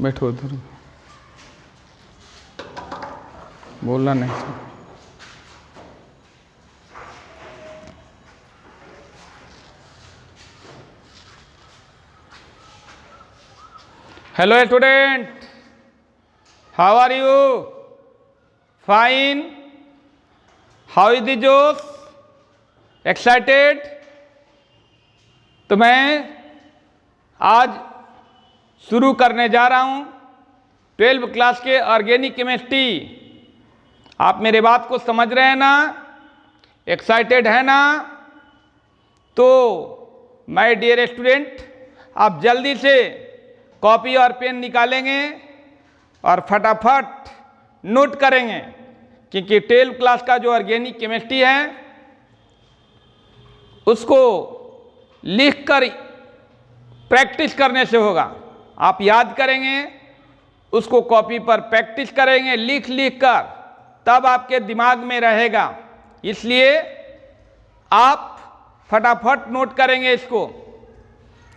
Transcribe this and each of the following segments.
बैठो उधर, बोलना नहीं। Hello student, how are you? Fine? How is the जोश? एक्साइटेड? तो मैं आज शुरू करने जा रहा हूँ 12वीं क्लास के ऑर्गेनिक केमिस्ट्री। आप मेरे बात को समझ रहे हैं ना? एक्साइटेड है ना? तो माय डियर स्टूडेंट, आप जल्दी से कॉपी और पेन निकालेंगे और फटाफट नोट करेंगे, क्योंकि 12वीं क्लास का जो ऑर्गेनिक केमिस्ट्री है उसको लिखकर प्रैक्टिस करने से होगा। आप याद करेंगे, उसको कॉपी पर प्रैक्टिस करेंगे लिख लिख कर, तब आपके दिमाग में रहेगा। इसलिए आप फटाफट नोट करेंगे इसको।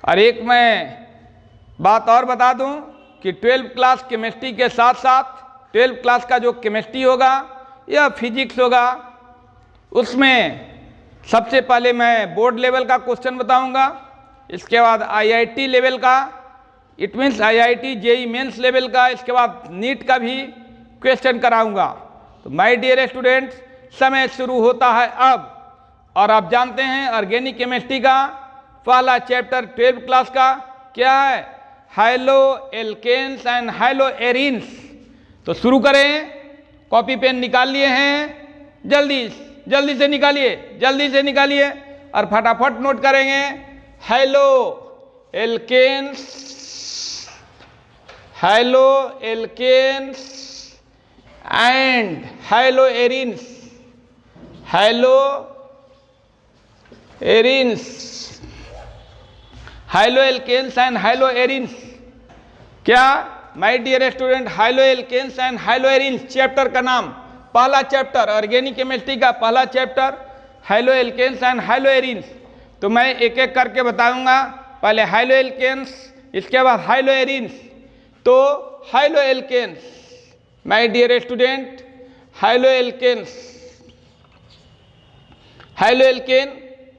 और एक मैं बात और बता दूं कि 12वीं क्लास केमिस्ट्री के साथ साथ 12वीं क्लास का जो केमिस्ट्री होगा या फिजिक्स होगा, उसमें सबसे पहले मैं बोर्ड लेवल का क्वेश्चन बताऊंगा, इसके बाद आईआईटी लेवल का, it means IIT JEE mains level का, इसके बाद नीट का भी क्वेश्चन कराऊंगा। तो माय डियर स्टूडेंट्स, समय शुरू होता है अब। और आप जानते हैं ऑर्गेनिक केमिस्ट्री का पहला चैप्टर 12वीं क्लास का क्या है? Halo alkanes and high-low arenes. तो शुरू करें। कॉपी पेन निकाल लिए हैं? जल्दी से निकालिए, जल्दी से निकालिए और फटाफट नोट करेंगे। High-low alkanes, high-low alkanes and high-low arenes, haloarenes, high-low alkanes and high-low arenes. क्या my dear student, high-low alkanes and high-low arenes chapter का नाम, पहला चैप्टर ऑर्गेनिक केमिस्ट्री का पहला चैप्टर high-low alkanes and high-low arenes. तो मैं एक एक करके बताऊंगा। पहले हाइलो एल्केन्स, इसके बाद हाइलो एरिन्स। तो halo alkanes, my dear student, high-low alkanes, halo alkane,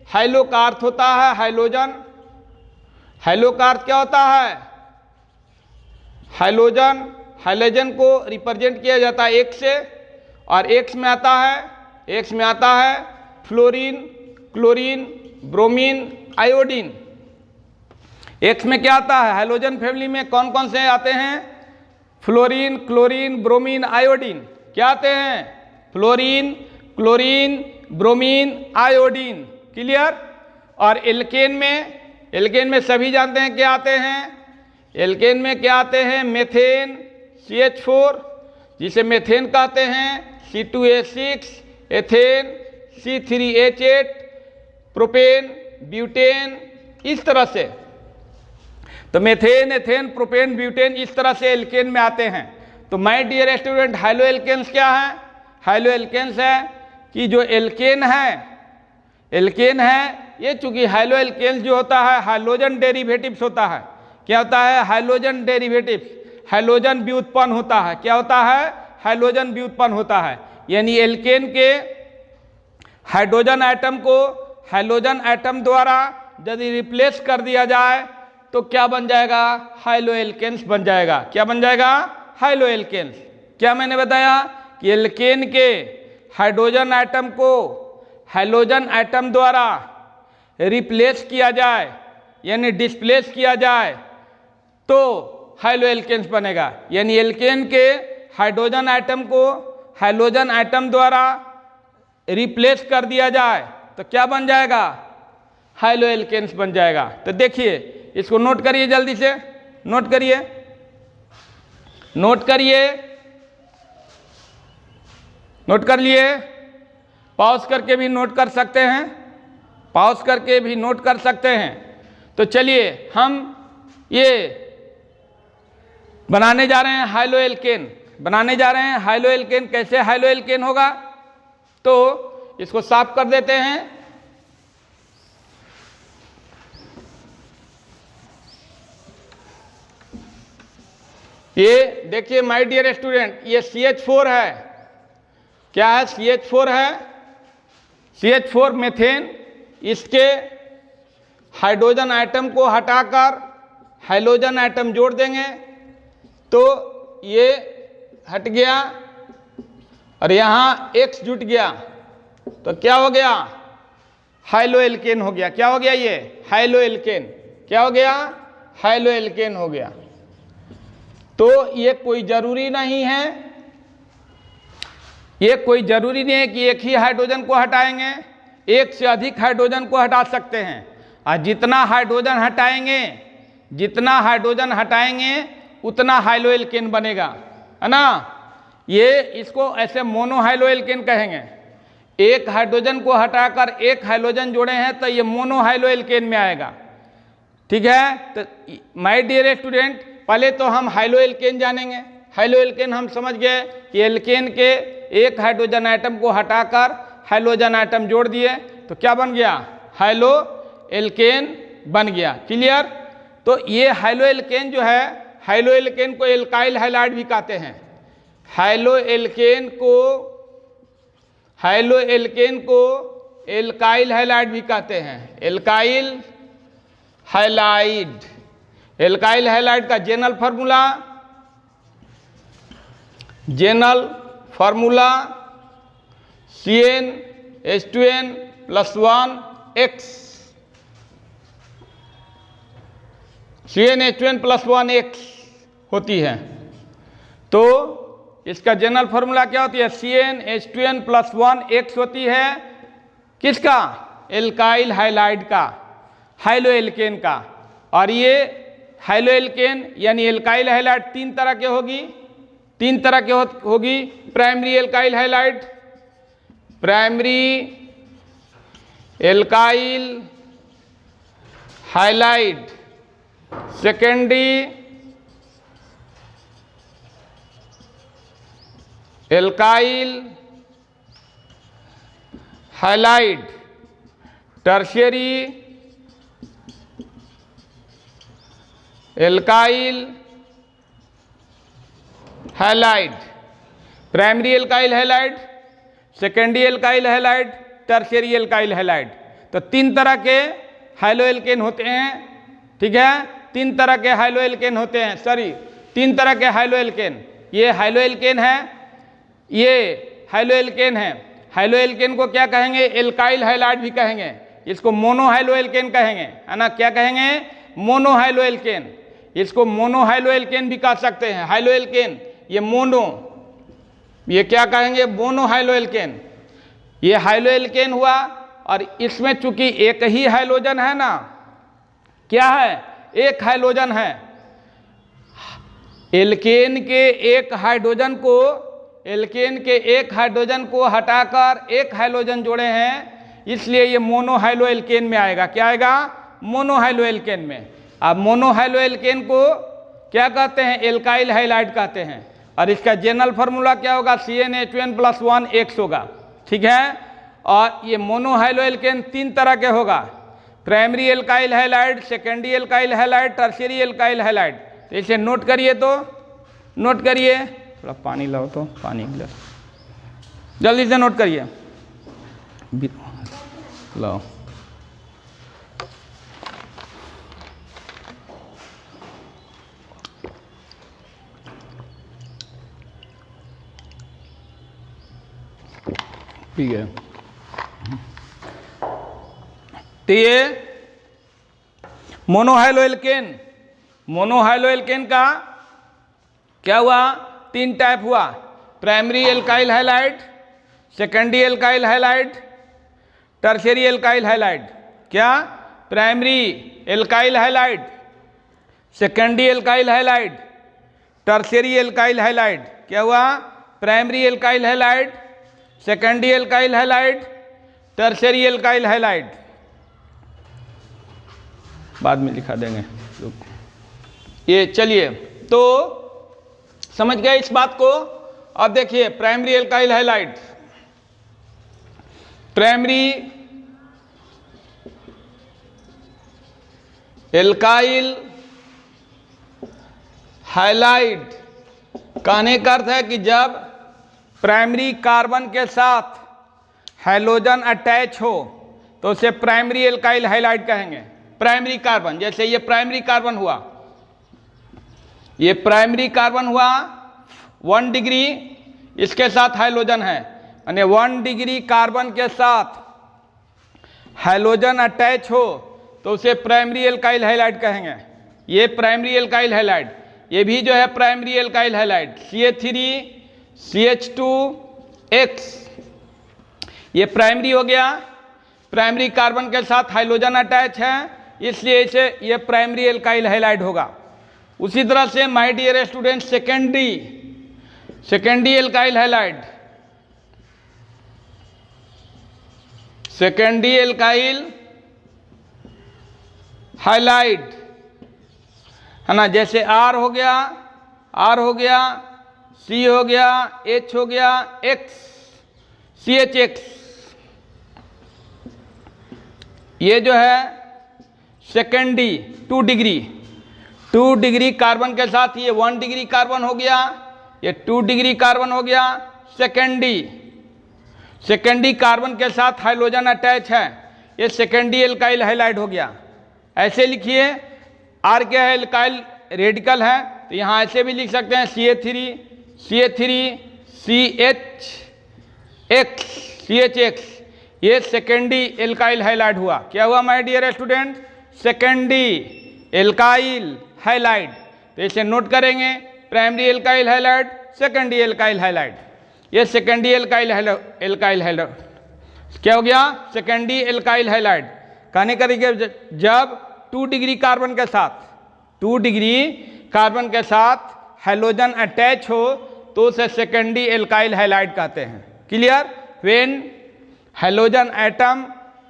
halo का अर्थ होता है हाइलोजन। हाइलो का अर्थ क्या होता है? हाइलोजन। हाइलोजन को रिप्रेजेंट किया जाता है एक से, और एक्स में आता है fluorine, chlorine, bromine, iodine. X में क्या आता है? हाइलोजन फैमिली में कौन कौन से आते हैं? Fluorine, chlorine, bromine, iodine. क्या आते हैं? Fluorine, chlorine, bromine, iodine. Clear? और एल्केन में सभी जानते हैं क्या आते हैं? एल्केन में क्या आते हैं? मेथेन, CH4 जिसे मेथेन कहते हैं, C2H6, ethane, C3H8, propane, butane, इस तरह से। तो मेथेन, एथेन, प्रोपेन, ब्यूटेन इस तरह से एल्केन में आते हैं। तो my dear student, high-low alkanes क्या है? हाइलो एल्केन्स है कि जो एल्केन है ये, चूंकि हाइलो एल्केन्स जो होता है हाइलोजन डेरिवेटिव्स होता है। क्या होता है? हाइलोजन डेरिवेटिव्स, हाइलोजन व्युत्पन्न होता है। क्या होता है? हाइलोजन व्युत्पन्न होता है। यानी एल्केन के हाइड्रोजन एटम को हाइलोजन एटम द्वारा यदि रिप्लेस कर दिया जाए तो क्या बन जाएगा? हाइलो एल्केन्स बन जाएगा। क्या बन जाएगा? Halo alkanes. क्या मैंने बताया कि एल्केन के हाइड्रोजन एटम को हाइलोजन एटम द्वारा रिप्लेस किया जाए, यानी डिस्प्लेस किया जाए, तो हाइलो एल्केन्स बनेगा। यानी एल्केन के हाइड्रोजन एटम को हाइलोजन एटम द्वारा रिप्लेस कर दिया जाए तो क्या बन जाएगा? हाइलो एल्केन्स बन जाएगा। तो देखिए, इसको नोट करिए, जल्दी से नोट करिए, नोट करिए, नोट कर लिए? पॉज करके भी नोट कर सकते हैं, पॉज करके भी नोट कर सकते हैं। तो चलिए हम ये बनाने जा रहे हैं हाइलो एल्केन, बनाने जा रहे हैं हाइलो एल्केन। कैसे हाइलो एल्केन होगा? तो इसको साफ कर देते हैं। ये देखिए माय डियर स्टूडेंट, ये CH4 है। क्या है? CH4 है, CH4 मीथेन। इसके हाइड्रोजन आइटम को हटाकर हाइड्रोजन आइटम जोड़ देंगे तो ये हट गया और यहाँ X जुट गया तो क्या हो गया? हाइलोएल्केन हो गया। क्या हो गया? ये हाइलोएल्केन। क्या हो गया? हाइलोएल्केन हो गया। तो ये कोई जरूरी नहीं है, ये कोई जरूरी नहीं है कि एक ही हाइड्रोजन को हटाएंगे, एक से अधिक हाइड्रोजन को हटा सकते हैं। और जितना हाइड्रोजन हटाएंगे उतना हाइलोएल्केन बनेगा, है ना। ये इसको ऐसे मोनोहाइलोएल्केन कहेंगे। एक हाइड्रोजन को हटाकर एक हाइड्रोजन जोड़े हैं तो ये मोनोहाइलोएल्केन में आएगा। ठीक है, तो माय डियर स्टूडेंट, पहले तो हम हाइलोएल्केन जानेंगे। हाइलोएल्केन हम समझ गए कि एल्केन के एक हाइड्रोजन आइटम को हटाकर हाइड्रोजन आइटम जोड़ दिए तो क्या बन गया? हाइलोएल्केन बन गया। क्लियर? तो ये हाइलोएल्केन जो है, हाइलोएल्केन को एल्काइल हैलाइड भी कहते हैं। हाइलोएल्केन को एल्काइल हैलाइड भी कहते हैं। एल्काइल हैलाइड का जेनरल फार्मूला CnH2n+1x। CnH2n+1x होती है। तो इसका जनरल फार्मूला क्या होती है? CnH2n+1x होती है। किसका? एल्काइल हैलाइड का, हाइलोएल्केन का। और ये हाइलोएल्केन यानी एल्काइल हैलाइड तीन तरह के होगी। Primary alkyl halide, secondary alkyl halide, tertiary alkyl halide. Primary alkyl halide, secondary alkyl halide, tertiary alkyl halide. तो तीन तरह के हाइलोएल्केन होते हैं। ठीक है, तीन तरह के हाइलोएल्केन होते हैं। तीन तरह के हाइलोएल्केन। ये हाइलोएल्केन है, ये हाइलोएल्केन है। हाइलोएल्केन को क्या कहेंगे? एल्काइल हैलाइड भी कहेंगे। इसको मोनोहाइलोएल्केन कहेंगे, है ना। क्या कहेंगे? मोनोहाइलोएल्केन। इसको मोनोहाइलोएल्केन भी कह सकते हैं। हाइलोएल्केन ये ये क्या कहेंगे? मोनोहाइलोएल्केन। ये हाइलोएल्केन हुआ और इसमें चूंकि एक ही हाइड्रोजन है ना, क्या है? एक हाइड्रोजन है। एल्केन के एक हाइड्रोजन को हटाकर एक हाइड्रोजन जोड़े हैं, इसलिए ये मोनोहाइलोएल्केन में आएगा। क्या आएगा? मोनोहाइलोएल्केन में। अब मोनोहाइलोएल्केन को क्या कहते हैं? एल्काइल हैलाइड कहते हैं। और इसका जनरल फार्मूला क्या होगा? CnH2n+1x होगा। ठीक है, और ये मोनोहाइलोएल्केन तीन तरह के होगा। Primary alkyl halide, secondary alkyl halide, tertiary alkyl halide. तो इसे नोट करिए, थोड़ा पानी लाओ तो, पानी गिलास जल्दी से नोट करिए, लाओ। ठीक है, तो ये मोनोहाइलोएल्केन का क्या हुआ? तीन टाइप हुआ। Primary alkyl halide, secondary alkyl halide, tertiary alkyl halide. क्या? Primary alkyl halide, secondary alkyl halide, tertiary alkyl halide. क्या हुआ? Primary alkyl halide, secondary alkyl halide, tertiary alkyl halide. बाद में लिखा देंगे। ये चलिए, तो समझ गए इस बात को। अब देखिए primary alkyl halide, primary alkyl halide कहने का अर्थ है कि जब प्राइमरी कार्बन के साथ हैलोजन अटैच हो तो उसे प्राइमरी एल्काइल हैलाइड कहेंगे। प्राइमरी कार्बन, जैसे ये प्राइमरी कार्बन हुआ, ये प्राइमरी कार्बन हुआ 1 डिग्री, इसके साथ हैलोजन है, यानी 1 डिग्री कार्बन के साथ हैलोजन अटैच हो तो उसे प्राइमरी एल्काइल हैलाइड कहेंगे। ये प्राइमरी एल्काइल हैलाइड, ये भी जो है प्राइमरी एल्काइल हैलाइड CH3CH2X, ये प्राइमरी हो गया, प्राइमरी कार्बन के साथ हाइड्रोजन अटैच है, इसलिए इसे ये प्राइमरी एल्काइल हैलाइड होगा। उसी तरह से my dear student secondary alkyl halide, secondary alkyl halide है ना, जैसे R हो गया, C हो गया, H हो गया, X, CHX, ये जो है सेकेंडरी 2 डिग्री कार्बन के साथ ये 1 डिग्री कार्बन हो गया, ये 2 डिग्री कार्बन हो गया। सेकेंडरी कार्बन के साथ हाइड्रोजन अटैच है, ये सेकेंडरी एल्काइल हैलाइड हो गया। ऐसे लिखिए, R क्या है, एल्काइल रेडिकल है, तो यहाँ ऐसे भी लिख सकते हैं CH3CHX, ये सेकेंडरी एल्काइल हैलाइड हुआ। क्या हुआ my dear student? Secondary alkyl halide. तो इसे नोट करेंगे, primary alkyl halide, secondary alkyl halide. ये सेकेंडरी एल्काइल हैलाइड क्या हो गया? Secondary alkyl halide. कहने का तरीके, जब 2 डिग्री कार्बन के साथ हैलोजन अटैच हो तो उसे सेकेंडरी एल्काइल हैलाइड कहते हैं। Clear? When halogen atom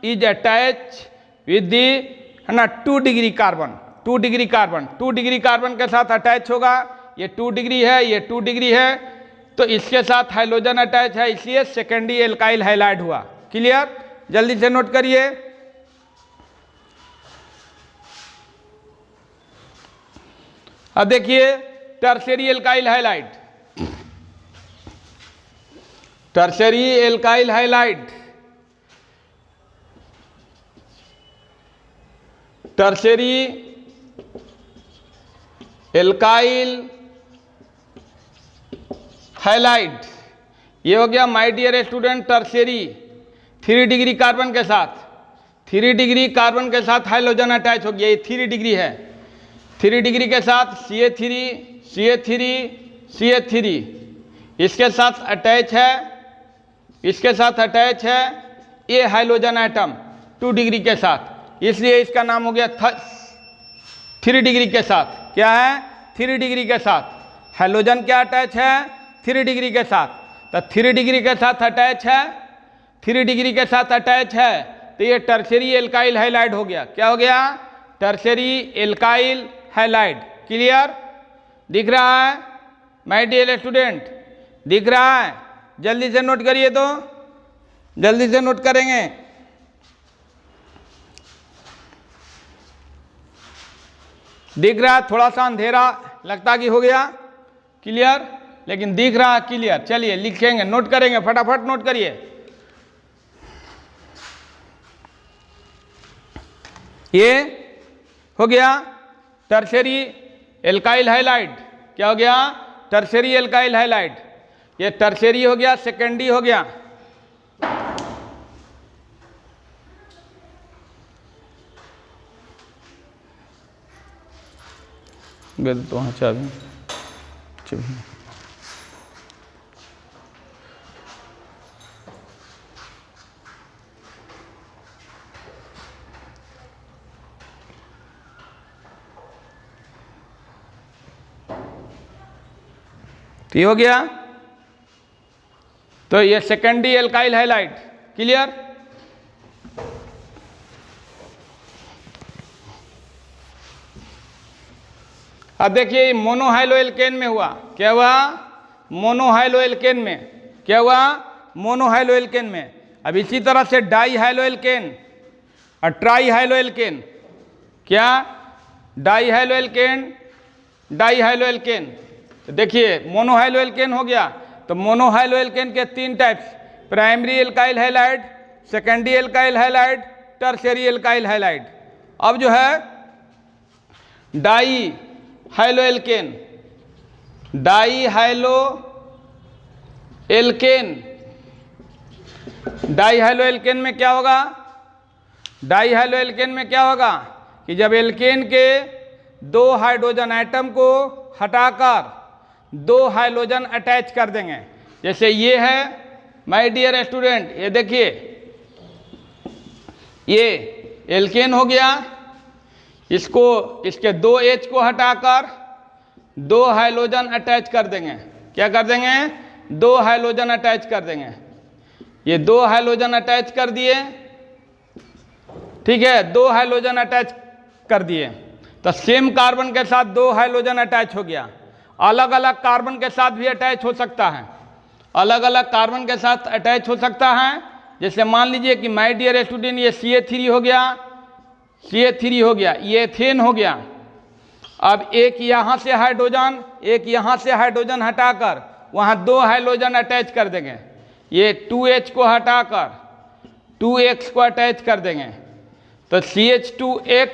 is attach with the, है ना, 2 डिग्री कार्बन के साथ अटैच होगा, ये 2 डिग्री है, ये 2 डिग्री है, तो इसके साथ हाइड्रोजन अटैच है, इसलिए सेकेंडरी एल्काइल हैलाइड हुआ। क्लियर? जल्दी से नोट करिए। अब देखिए tertiary alkyl halide, tertiary alkyl halide, tertiary alkyl halide, ये हो गया my dear student tertiary 3 degree carbon के साथ, 3 डिग्री कार्बन के साथ हाइड्रोजन अटैच हो गया, ये 3 डिग्री है, 3 डिग्री के साथ CH3, इसके साथ अटैच है, ये हाइड्रोजन एटम 2 डिग्री के साथ, इसलिए इसका नाम हो गया 3 डिग्री के साथ। क्या है? 3 डिग्री के साथ हाइड्रोजन क्या अटैच है? 3 डिग्री के साथ, तो 3 डिग्री के साथ अटैच है, 3 डिग्री के साथ अटैच है, तो ये टर्शियरी एल्काइल हैलाइड हो गया। क्या हो गया? Tertiary alkyl halide. क्लियर? दिख रहा है माय डियर स्टूडेंट? दिख रहा है? जल्दी से नोट करिए, तो जल्दी से नोट करेंगे। दिख रहा है? थोड़ा सा अंधेरा लगता कि हो गया। क्लियर? लेकिन दिख रहा है क्लियर। चलिए लिखेंगे, नोट करेंगे, फटाफट नोट करिए। ये हो गया टर्शियरी एल्काइल हैलाइड। क्या हो गया? Tertiary alkyl halide. ये टर्शियरी हो गया, सेकेंडरी हो गया। तो वहाँ चाबी तो ये हो गया, तो ये सेकेंडरी एल्काइल हैलाइड। क्लियर? अब देखिए मोनोहाइलो एल्केन में हुआ। क्या हुआ? मोनोहाइलो एल्केन में। क्या हुआ? मोनोहाइलो एल्केन में। अब इसी तरह से डाईहाइलो एल्केन और ट्राईहाइलो एल्केन। क्या? डाईहाइलो एल्केन, डाईहाइलो एल्केन, तो देखिए मोनोहाइलो एल्केन हो गया। तो मोनोहाइलो एल्केन के 3 types, primary alkyl halide, secondary alkyl halide, tertiary alkyl halide. अब जो है di high-low alkene, die high-low alkene, die high-low alkene में क्या होगा, डाई हाइलो एल्केन में क्या होगा कि जब एल्केन के 2 हाइड्रोजन एटम को हटाकर 2 हाइड्रोजन अटैच कर देंगे। जैसे ये है माय डियर स्टूडेंट, ये देखिए ये एल्केन हो गया, इसको इसके 2 H को हटाकर 2 हाइड्रोजन अटैच कर देंगे। क्या कर देंगे, 2 हाइड्रोजन अटैच कर देंगे। ये 2 हाइड्रोजन अटैच कर दिए, ठीक है, 2 हाइड्रोजन अटैच कर दिए। तो सेम कार्बन के साथ 2 हाइड्रोजन अटैच हो गया। अलग अलग कार्बन के साथ भी अटैच हो सकता है, अलग अलग कार्बन के साथ अटैच हो सकता है। जैसे मान लीजिए कि माय डियर स्टूडेंट ये CH3 हो गया, CH3 हो गया, ये एथेन हो गया। अब एक यहाँ से हाइड्रोजन, एक यहाँ से हाइड्रोजन हटाकर वहाँ 2 हाइड्रोजन अटैच कर देंगे। ये 2H को हटाकर 2X को अटैच कर देंगे। तो CH2X,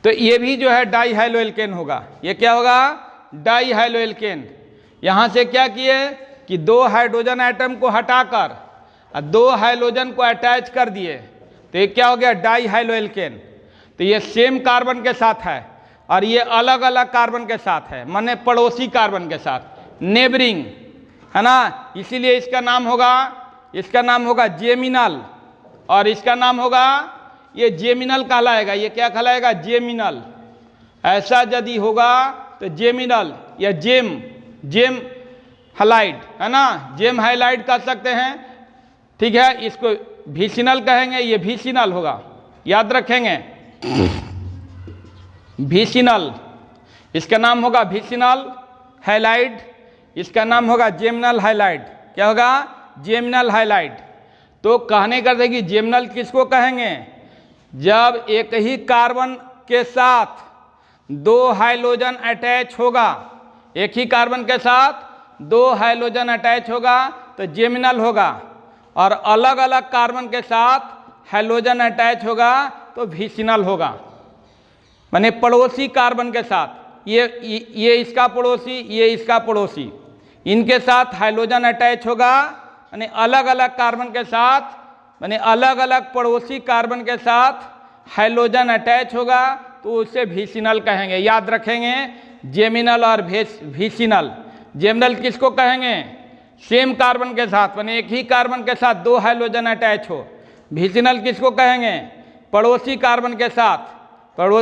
तो ये भी जो है डाई हाइलो एल्केन होगा। ये क्या होगा, डाई हाइलो एल्केन। यहाँ से क्या किए कि 2 हाइड्रोजन एटम को हटाकर 2 हाइड्रोजन को अटैच कर दिए। तो ये क्या हो गया, डाई हाइलो एल्केन। तो ये सेम कार्बन के साथ है और ये अलग अलग कार्बन के साथ है, माने पड़ोसी कार्बन के साथ, नेबरिंग, है ना। इसीलिए इसका नाम होगा जेमिनल, और इसका नाम होगा, ये जेमिनल कहलाएगा। ये क्या कहलाएगा, जेमिनल। ऐसा यदि होगा तो जेमिनल या जेम हाइलाइड, है ना, जेम हाइलाइड कह सकते हैं, ठीक है। इसको विसिनल कहेंगे, ये विसिनल होगा, याद रखेंगे, विसिनल। इसका नाम होगा विसिनल हाइलाइड, इसका नाम होगा जेमिनल हाइलाइड। क्या होगा, जेमिनल हाइलाइड। तो कहने का कि जेमिनल किसको कहेंगे, जब एक ही कार्बन के साथ 2 हाइड्रोजन अटैच होगा, एक ही कार्बन के साथ 2 हाइड्रोजन अटैच होगा तो जेमिनल होगा, और अलग अलग कार्बन के साथ हाइड्रोजन अटैच होगा तो विसिनल होगा, माने पड़ोसी कार्बन के साथ। ये इसका पड़ोसी, ये इसका पड़ोसी, इनके साथ हाइड्रोजन अटैच होगा, यानी अलग अलग कार्बन के साथ, माने अलग अलग पड़ोसी कार्बन के साथ हाइड्रोजन अटैच होगा तो उसे विसिनल कहेंगे। याद रखेंगे, जेमिनल और विसिनल। जेमिनल किसको कहेंगे, सेम कार्बन के साथ, माने एक ही कार्बन के साथ 2 हाइड्रोजन अटैच हो। विसिनल किसको कहेंगे, पड़ोसी कार्बन के साथ,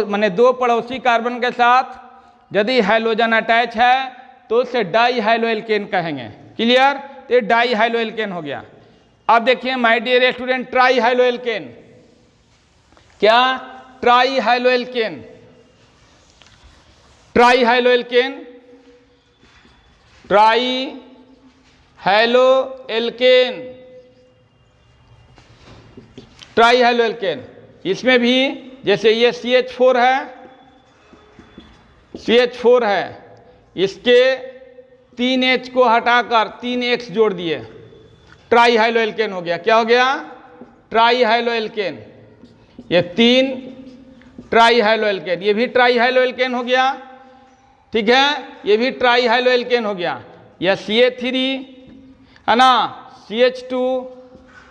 माने 2 पड़ोसी कार्बन के साथ यदि हाइड्रोजन अटैच है तो उसे डाई हाइलो एल्केन कहेंगे। क्लियर, तो डाई हाइलो एल्केन हो गया। अब देखिए my dear student, try high-low alkene. क्या, try high-low alkene, try high-low alkene, try high-low alkene, try high-low alkene. इसमें भी जैसे ये CH4 है, CH4 है, इसके 3H को हटाकर 3X जोड़ दिए, ट्राई हाइलो एल्केन हो गया। क्या हो गया, ट्राई हाइलो एल्केन। ये 3 ट्राई हाइलो एल्केन, ये भी ट्राई हाइलो एल्केन हो गया, ठीक है, ये भी ट्राई हाइलो एल्केन हो गया। या CH3 है ना, CH2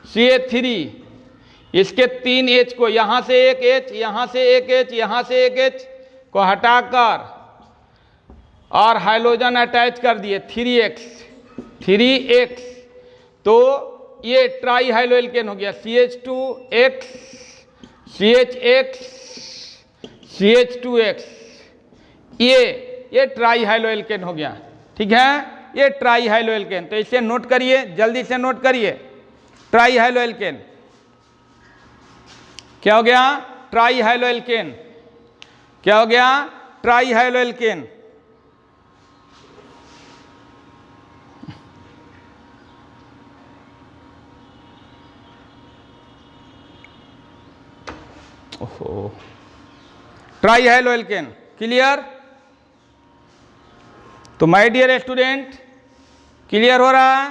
CH3, इसके 3H को, यहाँ से एक H, यहाँ से एक H, यहाँ से एक H को हटाकर और हाइड्रोजन अटैच कर दिए 3X, तो ये ट्राई हाइलो एल्केन हो गया। CH2X, CHX, CH2X, ये ट्राई हाइलो एल्केन हो गया, ठीक है, ये ट्राई हाइलो एल्केन। तो इसे नोट करिए, जल्दी से नोट करिए, ट्राई हाइलो एल्केन क्या हो गया, ट्राई हाइलो एल्केन। क्या हो गया, ट्राई हाइलो एल्केन। ओहो, ट्राई हाइलो एल्केन। क्लियर? तो माय डियर स्टूडेंट, क्लियर हो रहा है?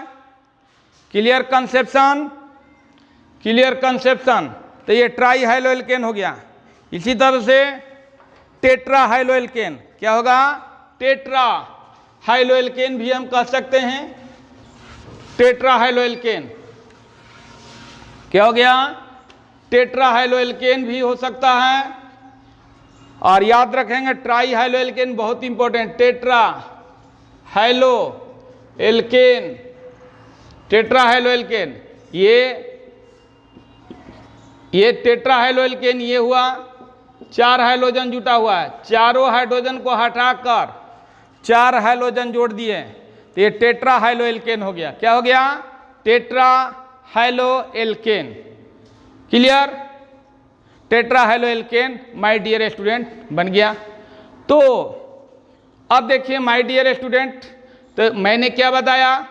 Clear conception? Clear conception? तो ये ट्राई हाइलो एल्केन हो गया। इसी तरह से टेट्रा हाइलो एल्केन क्या होगा? टेट्रा हाइलो एल्केन भी हम कह सकते हैं। टेट्रा हाइलो एल्केन क्या हो गया? टेट्रा हाइलो एल्केन भी हो सकता है। और याद रखेंगे ट्राई हाइलो एल्केन बहुत important. Tetra high-low alkene, tetra high-low alkane, ये टेट्रा हाइलो एल्केन ये हुआ, 4 हाइड्रोजन जुटा हुआ है, चारों हाइड्रोजन को हटाकर 4 हाइड्रोजन जोड़ दिए तो ये टेट्रा हाइलो एल्केन हो गया। क्या हो गया? Tetra high-low alkane. Clear? Tetra high-low alkane my dear student बन गया। तो अब देखिए माय डियर स्टूडेंट, तो मैंने क्या बताया?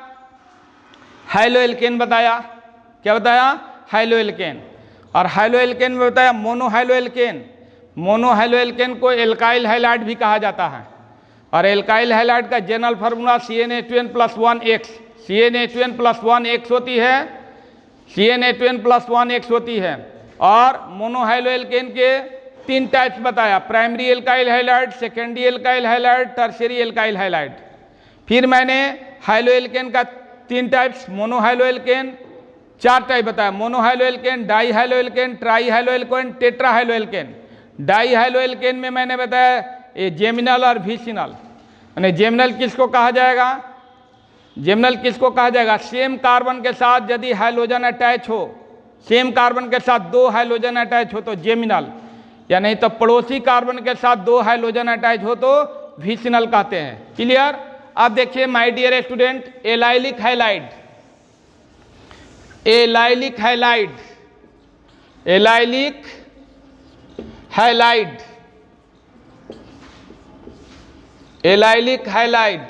हाइलो एल्केन बताया। क्या बताया? Halo alkane. और हाइलो एल्केन में बताया mono high-low alkane. Mono high-low alkane को एल्काइल हैलाइड भी कहा जाता है। और एल्काइल हैलाइड का जनरल फार्मूला CnH2n+1X, CnH2n+1X होती है, CnH2n+1X होती है। और मोनो हाइलो एल्केन के 3 टाइप्स बताया, primary alkyl halide, secondary alkyl halide, tertiary alkyl halide. फिर मैंने हाइलो एल्केन का 3 types, mono high-low alkene 4 type बताया, mono high-low alkene, die high-low alkene, try high-low alkene, tetra high-low alkene. Die high-low alkene में मैंने बताया ये geminal और vicinal. यानी जेमिनल किसको कहा जाएगा? जेमिनल किसको कहा जाएगा? सेम कार्बन के साथ यदि हाइड्रोजन अटैच हो, सेम कार्बन के साथ 2 हाइड्रोजन अटैच हो तो जेमिनल, या नहीं तो पड़ोसी कार्बन के साथ 2 हाइड्रोजन अटैच हो तो विसिनल कहते हैं। क्लियर? अब देखिए my dear student, allylic halide, allylic halide, allylic halide, allylic halide.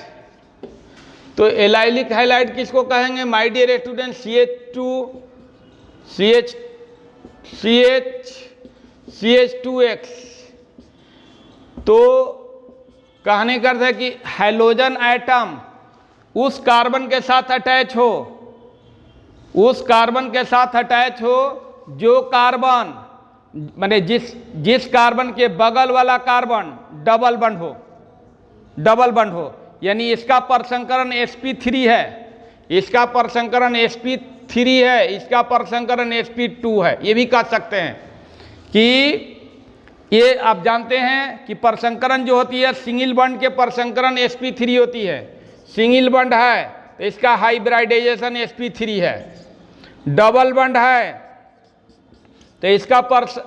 तो एलाइलिक हाइलाइड किसको कहेंगे माय डियर स्टूडेंट? CH2X। तो कहने का अर्थ है कि हाइड्रोजन एटम उस कार्बन के साथ अटैच हो, उस कार्बन के साथ अटैच हो जो कार्बन माने जिस कार्बन के बगल वाला कार्बन डबल बंड हो, डबल बंड हो। यानी इसका परसंकरण sp3 है, इसका परसंकरण sp3 है, इसका परसंकरण sp2 है। ये भी कह सकते हैं कि ये आप जानते हैं कि परसंकरण जो होती है सिंगल बंड के परसंकरण sp3 होती है। सिंगल बंड है तो इसका हाइब्रिडाइजेशन sp3 है, डबल बंड है तो इसका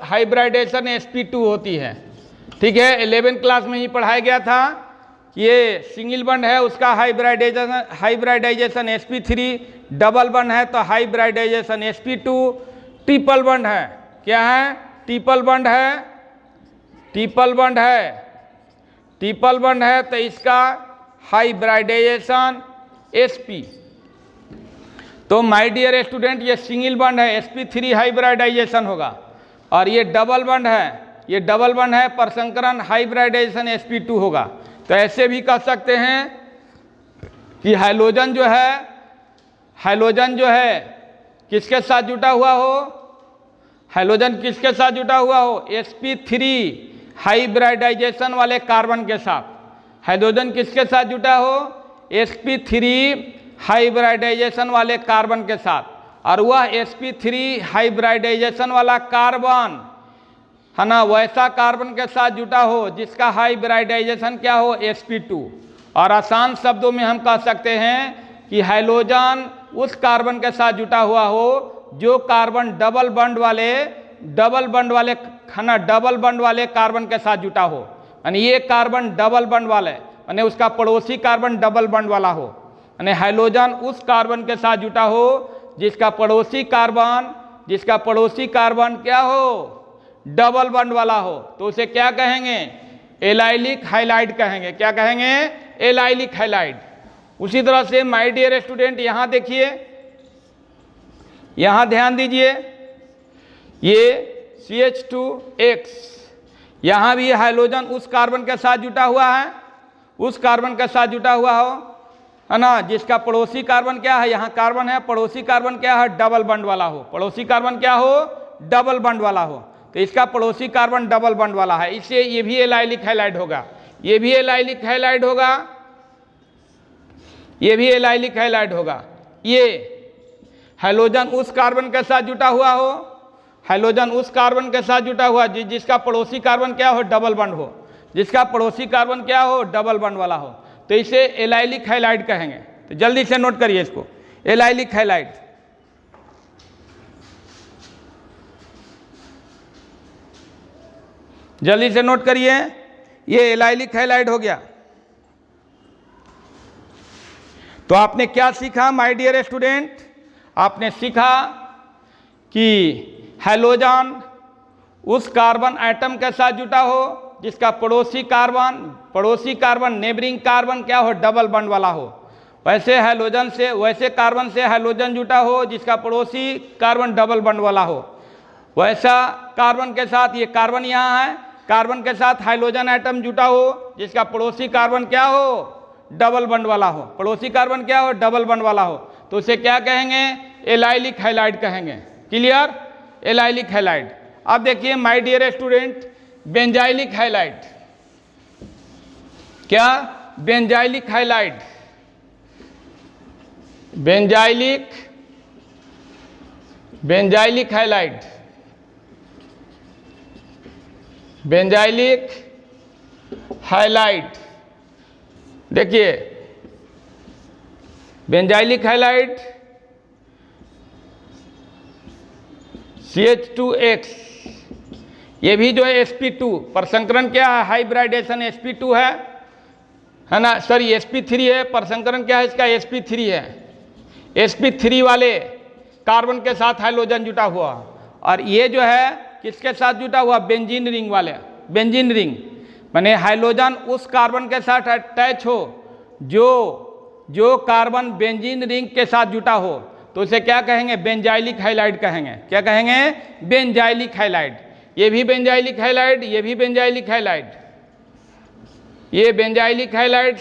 हाइब्रिडाइजेशन sp2 होती है। ठीक है, 11th क्लास में ही पढ़ाया गया था। ये सिंगल बंड है उसका हाइब्रिडाइजेशन sp3, डबल बंड है तो हाइब्रिडाइजेशन sp2, ट्रिपल बंड है, क्या है? ट्रिपल बंड है, ट्रिपल बंड है, ट्रिपल बंड है तो इसका हाइब्रिडाइजेशन sp। तो माय डियर स्टूडेंट ये सिंगल बंड है sp3 हाइब्रिडाइजेशन होगा, और ये डबल बंड है, ये डबल बंड है परसंकरण हाइब्रिडाइजेशन sp2 होगा। तो ऐसे भी कह सकते हैं कि हाइड्रोजन जो है, हाइड्रोजन जो है किसके साथ जुटा हुआ हो? हाइड्रोजन किसके साथ जुटा हुआ हो? sp3 हाइब्रिडाइजेशन वाले कार्बन के साथ। हाइड्रोजन किसके साथ जुटा हो? sp3 हाइब्रिडाइजेशन वाले कार्बन के साथ। और वह sp3 हाइब्रिडाइजेशन वाला कार्बन है ना, वैसा कार्बन के साथ जुटा हो जिसका हाइब्रिडाइजेशन क्या हो? sp2। और आसान शब्दों में हम कह सकते हैं कि हाइड्रोजन उस कार्बन के साथ जुटा हुआ हो जो कार्बन डबल बंड वाले है ना, डबल बंड वाले कार्बन के साथ जुटा हो। यानी ये कार्बन डबल बंड वाले, यानी उसका पड़ोसी कार्बन डबल बंड वाला हो। यानी हाइड्रोजन उस कार्बन के साथ जुटा हो जिसका पड़ोसी कार्बन क्या हो? डबल बंड वाला हो। तो उसे क्या कहेंगे? एलाइलिक हाइलाइड कहेंगे। क्या कहेंगे? Allylic halide. उसी तरह से माय डियर स्टूडेंट यहां देखिए, यहां ध्यान दीजिए, ये CH2X, यहाँ भी हाइड्रोजन उस कार्बन के साथ जुटा हुआ है, उस कार्बन के साथ जुटा हुआ हो, है ना, जिसका पड़ोसी कार्बन क्या है, यहाँ कार्बन है, पड़ोसी कार्बन क्या है, डबल बंड वाला हो। पड़ोसी कार्बन क्या हो, डबल बंड वाला हो। तो इसका पड़ोसी कार्बन डबल बंड वाला है, इससे ये भी एलाइलिक हैलाइड होगा, ये भी एलाइलिक हैलाइड होगा, ये भी एलाइलिक हैलाइड होगा। ये हाइड्रोजन उस कार्बन के साथ जुटा हुआ हो, हाइड्रोजन उस कार्बन के साथ जुटा हुआ जिसका पड़ोसी कार्बन क्या हो, डबल बंड हो, जिसका पड़ोसी कार्बन क्या हो, डबल बंड वाला हो, तो इसे एलाइलिक हैलाइड कहेंगे। तो जल्दी से नोट करिए इसको, एलाइलिक हैलाइड। जल्दी से नोट करिए, ये एलाइलिक हैलाइड हो गया। तो आपने क्या सीखा माय डियर स्टूडेंट, आपने सीखा कि हाइड्रोजन उस कार्बन एटम के साथ जुटा हो जिसका पड़ोसी कार्बन नेबरिंग कार्बन क्या हो, डबल बंड वाला हो। वैसे कार्बन से हाइड्रोजन जुटा हो जिसका पड़ोसी कार्बन डबल बंड वाला हो। वैसा कार्बन के साथ, ये कार्बन यहाँ है, कार्बन के साथ हाइड्रोजन एटम जुटा हो जिसका पड़ोसी कार्बन क्या हो, डबल बंड वाला हो। पड़ोसी कार्बन क्या हो, डबल बंड वाला हो, तो उसे क्या कहेंगे, एलाइलिक हैलाइड कहेंगे। Clear, allylic halide. अब देखिए my dear student, benzylic halide. क्या, benzylic halide, benzylic halide, benzylic halide. देखिए बेंजाइलिक हैलाइड CH2X, ये भी जो है sp2 परसंकरण क्या है, हाइब्रिडाइजेशन sp2 है ना, सॉरी sp3 है, परसंकरण क्या है इसका, sp3 है। sp3 वाले कार्बन के साथ हाइड्रोजन जुटा हुआ, और ये जो है किसके साथ जुटा हुआ, बेंजीन रिंग वाले, बेंजीन रिंग माने हाइड्रोजन उस कार्बन के साथ अटैच हो जो कार्बन बेंजीन रिंग के साथ जुटा हो, तो उसे क्या कहेंगे, बेंजाइलिक हैलाइड कहेंगे। क्या कहेंगे, बेंजाइलिक हैलाइड। ये भी बेंजाइलिक हैलाइड, ये भी बेंजाइलिक हैलाइड, ये बेंजाइलिक हैलाइड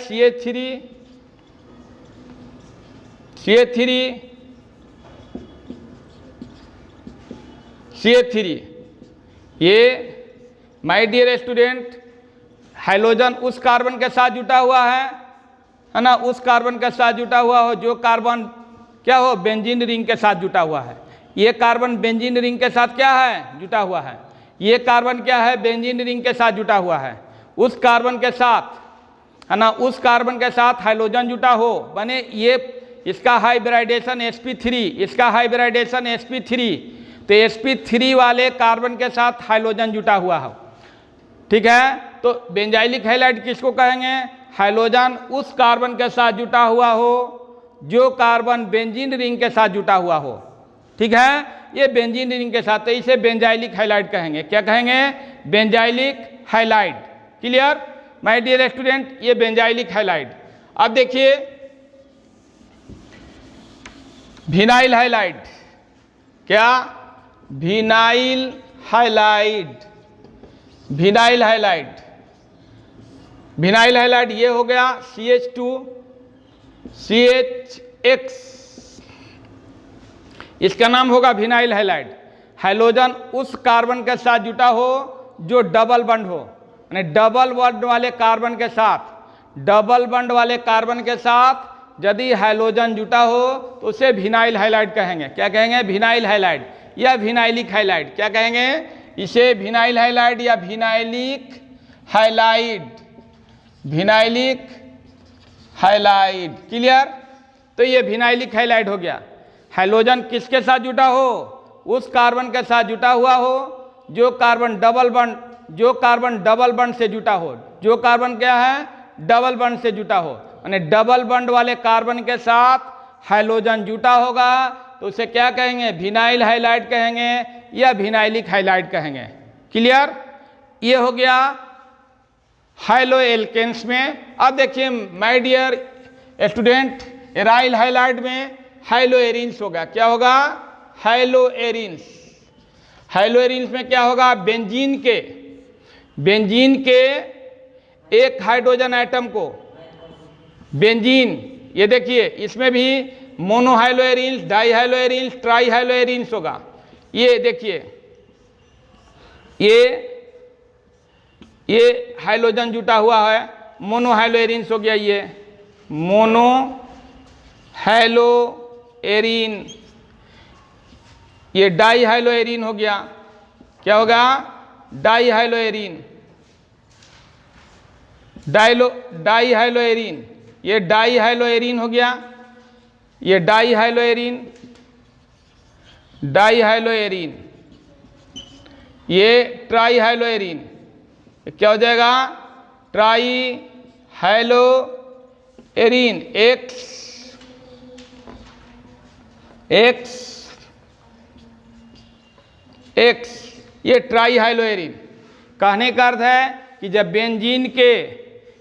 CH3 ये माय डियर स्टूडेंट हाइड्रोजन उस कार्बन के साथ जुटा हुआ है ना, उस कार्बन के साथ जुटा हुआ हो जो कार्बन क्या हो, बेंजीन रिंग के साथ जुटा हुआ है। ये कार्बन बेंजीन रिंग के साथ क्या है, जुटा हुआ है। ये कार्बन क्या है, बेंजीन रिंग के साथ जुटा हुआ है। उस कार्बन के साथ है ना, उस कार्बन के साथ हाइड्रोजन जुटा हो, बने ये इसका हाइब्रिडाइजेशन sp3, इसका हाइब्रिडाइजेशन sp3, तो sp3 वाले कार्बन के साथ हाइड्रोजन जुटा हुआ हो। ठीक है, तो बेंजाइलिक हैलाइड किसको कहेंगे, हाइड्रोजन उस कार्बन के साथ जुटा हुआ हो जो कार्बन बेंजीन रिंग के साथ जुटा हुआ हो। ठीक है, ये बेंजीन रिंग के साथ, तो इसे बेंजाइलिक हैलाइड कहेंगे। क्या कहेंगे, benzylic halide. Clear my dear student, ये बेंजाइलिक हैलाइड। अब देखिए विनाइल हैलाइड। क्या, vinyl halide, vinyl halide, vinyl halide ये हो गया CH2CHX, इसका नाम होगा विनाइल हैलाइड। हाइड्रोजन उस कार्बन के साथ जुटा हो जो डबल बंड हो, यानी डबल बंड वाले कार्बन के साथ, डबल बंड वाले कार्बन के साथ यदि हाइड्रोजन जुटा हो तो उसे विनाइल हैलाइड कहेंगे। क्या कहेंगे, विनाइल हैलाइड या विनाइलिक हैलाइड। क्या कहेंगे, इसे विनाइल हैलाइड या vinylic halide, vinylic halide. Clear, तो ये विनाइलिक हैलाइड हो गया। हाइड्रोजन किसके साथ जुटा हो, उस कार्बन के साथ जुटा हुआ हो जो कार्बन डबल बंड से जुटा हो, जो कार्बन क्या है, डबल बंड से जुटा हो, यानी डबल बंड वाले कार्बन के साथ हाइड्रोजन जुटा होगा तो उसे क्या कहेंगे, विनाइल हैलाइड कहेंगे या विनाइलिक हैलाइड कहेंगे। क्लियर, ये हो गया हाइलो एल्केन्स में। अब देखिए my dear student, aryl halide में हाइलो एरिन्स होगा। क्या होगा, हाइलो एरिन्स। हाइलो एरिन्स में क्या होगा, बेंजीन बेंजीन के एक हाइड्रोजन एटम को, बेंजीन, ये देखिए इसमें भी मोनोहाइलोएरिन्स, डाईहाइलोएरिन्स, ट्राईहाइलोएरिन्स होगा। ये देखिए ये हाइड्रोजन जुटा हुआ है, मोनोहाइलोएरिन्स हो गया, ये मोनोहाइलोएरिन। ये डाईहाइलोएरिन हो गया, क्या होगा? डाईहाइलोएरिन, डाईहाइलोएरिन, ये डाईहाइलोएरिन हो गया, ये डाईहाइलोएरिन, डाईहाइलोएरिन, ये ट्राईहाइलोएरिन, क्या हो जाएगा? ट्राईहाइलोएरिन, एक्स, ये ट्राईहाइलोएरिन। कहने का अर्थ है कि जब बेंजीन के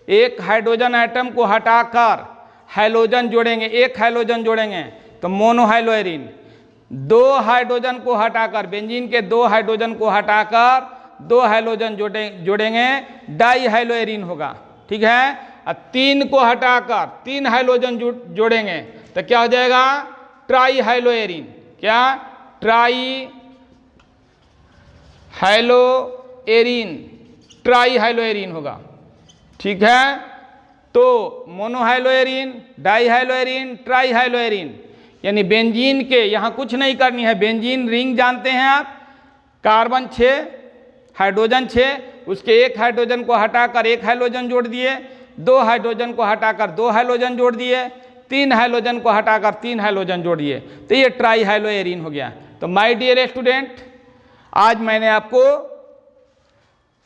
एक हाइड्रोजन एटम को हटाकर हाइड्रोजन जोड़ेंगे, एक हाइड्रोजन जोड़ेंगे तो मोनोहाइलोएरिन, दो हाइड्रोजन को हटाकर, बेंजीन के दो हाइड्रोजन को हटाकर दो हाइड्रोजन जोड़ेंगे, डाईहाइलोएरिन होगा, ठीक है। और तीन को हटाकर तीन हाइड्रोजन जोड़ेंगे तो क्या हो जाएगा? ट्राईहाइलोएरिन। क्या? ट्राईहाइलोएरिन, ट्राईहाइलोएरिन होगा, ठीक है। तो मोनोहाइलोएरिन, डाईहाइलोएरिन, ट्राईहाइलोएरिन, यानी बेंजीन के, यहाँ कुछ नहीं करनी है, बेंजीन रिंग जानते हैं आप, कार्बन 6 हाइड्रोजन 6, उसके एक हाइड्रोजन को हटाकर एक हाइड्रोजन जोड़ दिए, दो हाइड्रोजन को हटाकर दो हाइड्रोजन जोड़ दिए, तीन हाइड्रोजन को हटाकर तीन हाइड्रोजन जोड़ दिए, तो ये ट्राईहाइलोएरिन हो गया। तो माय डियर स्टूडेंट, आज मैंने आपको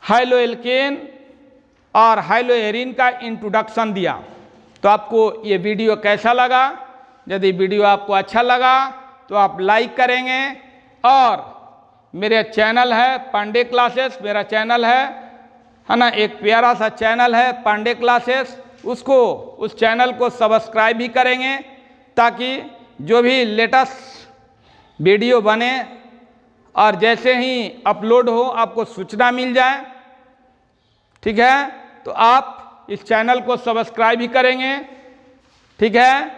हाइलोएल्केन और हाइलोएरिन का इंट्रोडक्शन दिया। तो आपको ये वीडियो कैसा लगा? यदि वीडियो आपको अच्छा लगा तो आप लाइक करेंगे, और मेरे चैनल है पांडे क्लासेस, मेरा चैनल है ना, एक प्यारा सा चैनल है पांडे क्लासेस, उस चैनल को सब्सक्राइब भी करेंगे ताकि जो भी लेटेस्ट वीडियो बने और जैसे ही अपलोड हो आपको सूचना मिल जाए, ठीक है। तो आप इस चैनल को सब्सक्राइब भी करेंगे, ठीक है।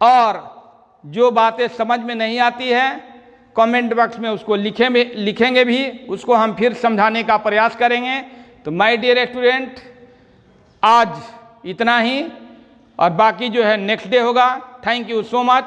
और जो बातें समझ में नहीं आती है कमेंट बॉक्स में उसको लिखेंगे भी, उसको हम फिर समझाने का प्रयास करेंगे। तो माय डियर स्टूडेंट, आज इतना ही, और बाकी जो है नेक्स्ट डे होगा। Thank you so much.